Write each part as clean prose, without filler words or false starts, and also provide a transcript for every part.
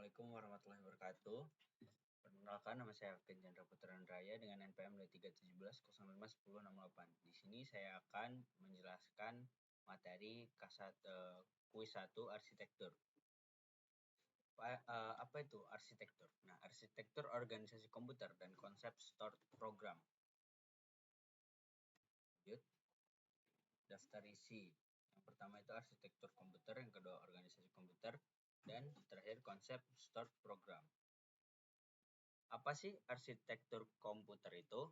Assalamualaikum warahmatullahi wabarakatuh. Perkenalkan, nama saya Alvin Chandra Putra Raya dengan NPM 2317051068. Di sini saya akan menjelaskan materi kuis 1 arsitektur. Apa itu arsitektur? Nah, arsitektur organisasi komputer dan konsep start program. Lanjut. Daftar isi. Yang pertama itu arsitektur komputer, yang kedua organisasi komputer, dan terakhir konsep start program. Apa sih arsitektur komputer itu?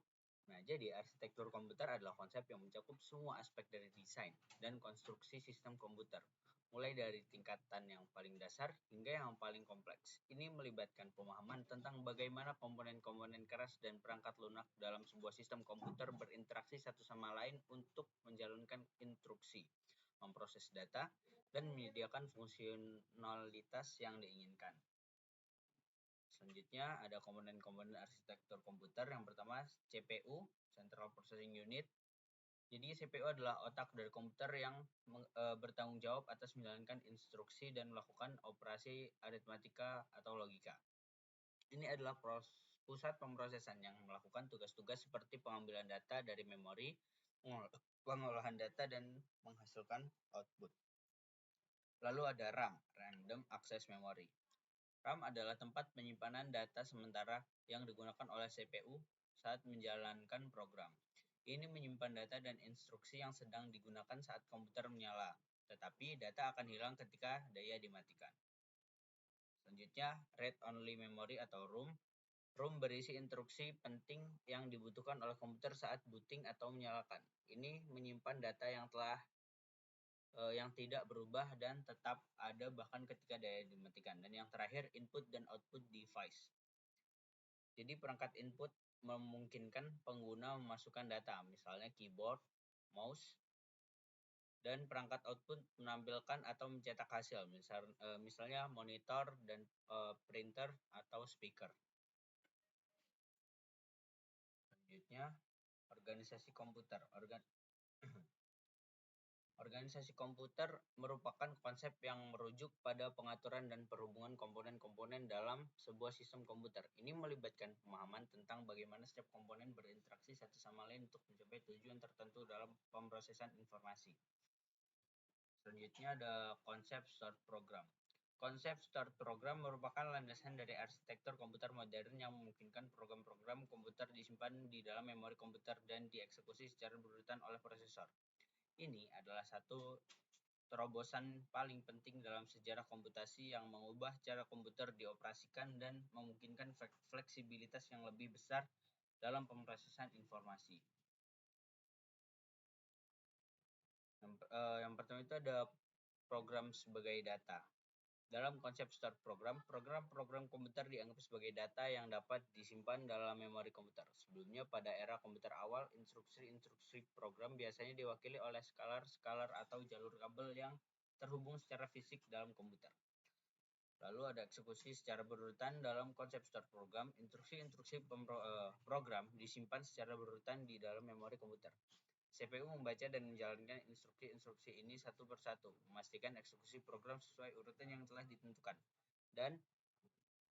Nah, jadi arsitektur komputer adalah konsep yang mencakup semua aspek dari desain dan konstruksi sistem komputer, mulai dari tingkatan yang paling dasar hingga yang paling kompleks. Ini melibatkan pemahaman tentang bagaimana komponen-komponen keras dan perangkat lunak dalam sebuah sistem komputer berinteraksi satu sama lain untuk menjalankan instruksi, memproses data, dan menyediakan fungsionalitas yang diinginkan. Selanjutnya ada komponen-komponen arsitektur komputer. Yang pertama CPU, Central Processing Unit. Jadi CPU adalah otak dari komputer yang bertanggung jawab atas menjalankan instruksi dan melakukan operasi aritmatika atau logika. Ini adalah pusat pemrosesan yang melakukan tugas-tugas seperti pengambilan data dari memori, pengolahan data, dan menghasilkan output. Lalu ada RAM, Random Access Memory. RAM adalah tempat penyimpanan data sementara yang digunakan oleh CPU saat menjalankan program. Ini menyimpan data dan instruksi yang sedang digunakan saat komputer menyala, tetapi data akan hilang ketika daya dimatikan. Selanjutnya, Read-Only Memory atau ROM. ROM berisi instruksi penting yang dibutuhkan oleh komputer saat booting atau menyalakan. Ini menyimpan data yang tidak berubah dan tetap ada bahkan ketika daya dimatikan. Dan yang terakhir, input dan output device. Jadi perangkat input memungkinkan pengguna memasukkan data, misalnya keyboard, mouse, dan perangkat output menampilkan atau mencetak hasil, misalnya monitor dan printer atau speaker. Selanjutnya, organisasi komputer. Organisasi komputer merupakan konsep yang merujuk pada pengaturan dan perhubungan komponen-komponen dalam sebuah sistem komputer. Ini melibatkan pemahaman tentang bagaimana setiap komponen berinteraksi satu sama lain untuk mencapai tujuan tertentu dalam pemrosesan informasi. Selanjutnya ada konsep start program. Konsep start program merupakan landasan dari arsitektur komputer modern yang memungkinkan program-program komputer disimpan di dalam memori komputer dan dieksekusi secara berurutan oleh prosesor. Ini adalah satu terobosan paling penting dalam sejarah komputasi yang mengubah cara komputer dioperasikan dan memungkinkan fleksibilitas yang lebih besar dalam pemrosesan informasi. Yang pertama itu ada program sebagai data. Dalam konsep start program, program-program komputer dianggap sebagai data yang dapat disimpan dalam memori komputer. Sebelumnya, pada era komputer awal, instruksi-instruksi program biasanya diwakili oleh skalar atau jalur kabel yang terhubung secara fisik dalam komputer. Lalu ada eksekusi secara berurutan. Dalam konsep start program, instruksi-instruksi program disimpan secara berurutan di dalam memori komputer. CPU membaca dan menjalankan instruksi-instruksi ini satu persatu, memastikan eksekusi program sesuai urutan yang telah ditentukan. Dan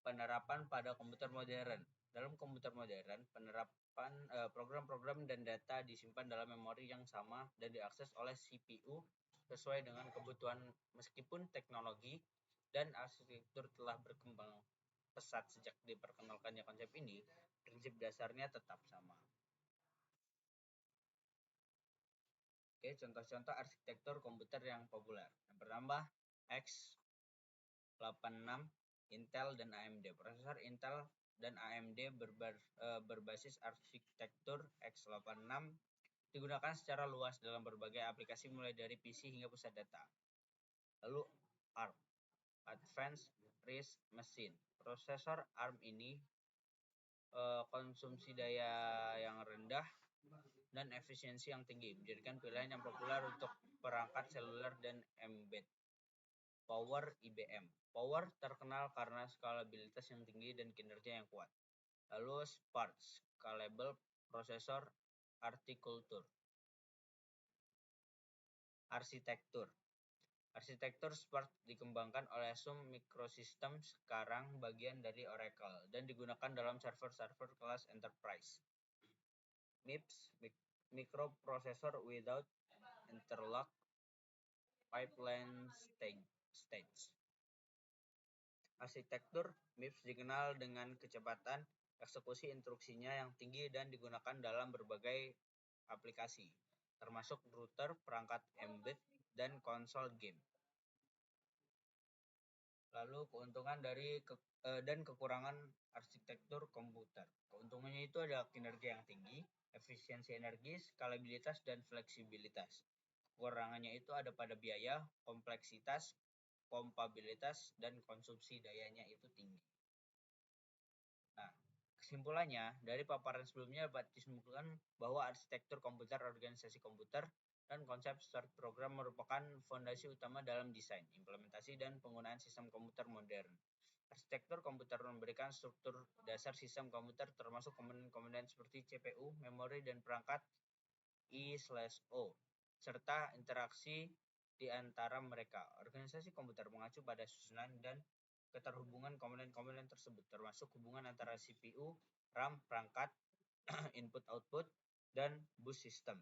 penerapan pada komputer modern. Dalam komputer modern, penerapan program-program dan data disimpan dalam memori yang sama dan diakses oleh CPU sesuai dengan kebutuhan. Meskipun teknologi dan arsitektur telah berkembang pesat sejak diperkenalkannya konsep ini, prinsip dasarnya tetap sama. Oke, contoh-contoh arsitektur komputer yang populer. Yang pertama, x86, Intel dan AMD. Prosesor Intel dan AMD berbasis arsitektur x86 digunakan secara luas dalam berbagai aplikasi mulai dari PC hingga pusat data. Lalu ARM, Advanced Real Machine. Prosesor ARM ini konsumsi daya yang rendah dan efisiensi yang tinggi, menjadikan pilihan yang populer untuk perangkat seluler dan embed. Power IBM. Power terkenal karena skalabilitas yang tinggi dan kinerja yang kuat. Lalu SPARC, Scalable Processor Architecture. Arsitektur. Arsitektur Spark dikembangkan oleh Sun Microsystems, sekarang bagian dari Oracle, dan digunakan dalam server-server kelas enterprise. MIPS, Microprocessor Without Interlock Pipeline Stage. Arsitektur MIPS dikenal dengan kecepatan eksekusi instruksinya yang tinggi dan digunakan dalam berbagai aplikasi, termasuk router, perangkat embedded, dan konsol game. Lalu keuntungan dan kekurangan arsitektur komputer. Keuntungannya itu ada kinerja yang tinggi, efisiensi energi, skalabilitas, dan fleksibilitas. Kekurangannya itu ada pada biaya, kompleksitas, kompabilitas, dan konsumsi dayanya itu tinggi. Nah, kesimpulannya, dari paparan sebelumnya dapat disimpulkan bahwa arsitektur komputer, organisasi komputer, dan konsep start program merupakan fondasi utama dalam desain, implementasi, dan penggunaan sistem komputer modern. Arsitektur komputer memberikan struktur dasar sistem komputer termasuk komponen-komponen seperti CPU, memori, dan perangkat I/O, serta interaksi di antara mereka. Organisasi komputer mengacu pada susunan dan keterhubungan komponen-komponen tersebut, termasuk hubungan antara CPU, RAM, perangkat, input-output, dan bus system.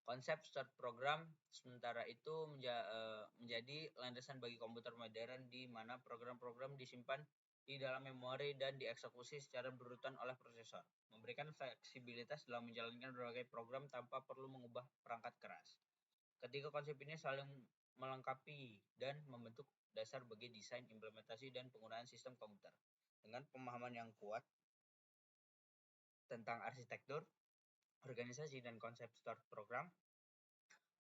Konsep start program sementara itu menjadi landasan bagi komputer modern di mana program-program disimpan di dalam memori dan dieksekusi secara berurutan oleh prosesor, memberikan fleksibilitas dalam menjalankan berbagai program tanpa perlu mengubah perangkat keras. Ketiga konsep ini saling melengkapi dan membentuk dasar bagi desain, implementasi, dan penggunaan sistem komputer. Dengan pemahaman yang kuat tentang arsitektur, organisasi, dan konsep start program,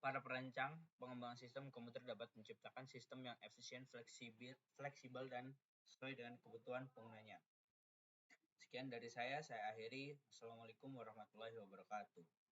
para perancang pengembangan sistem komputer dapat menciptakan sistem yang efisien, fleksibel, dan sesuai dengan kebutuhan penggunanya. Sekian dari saya akhiri. Assalamualaikum warahmatullahi wabarakatuh.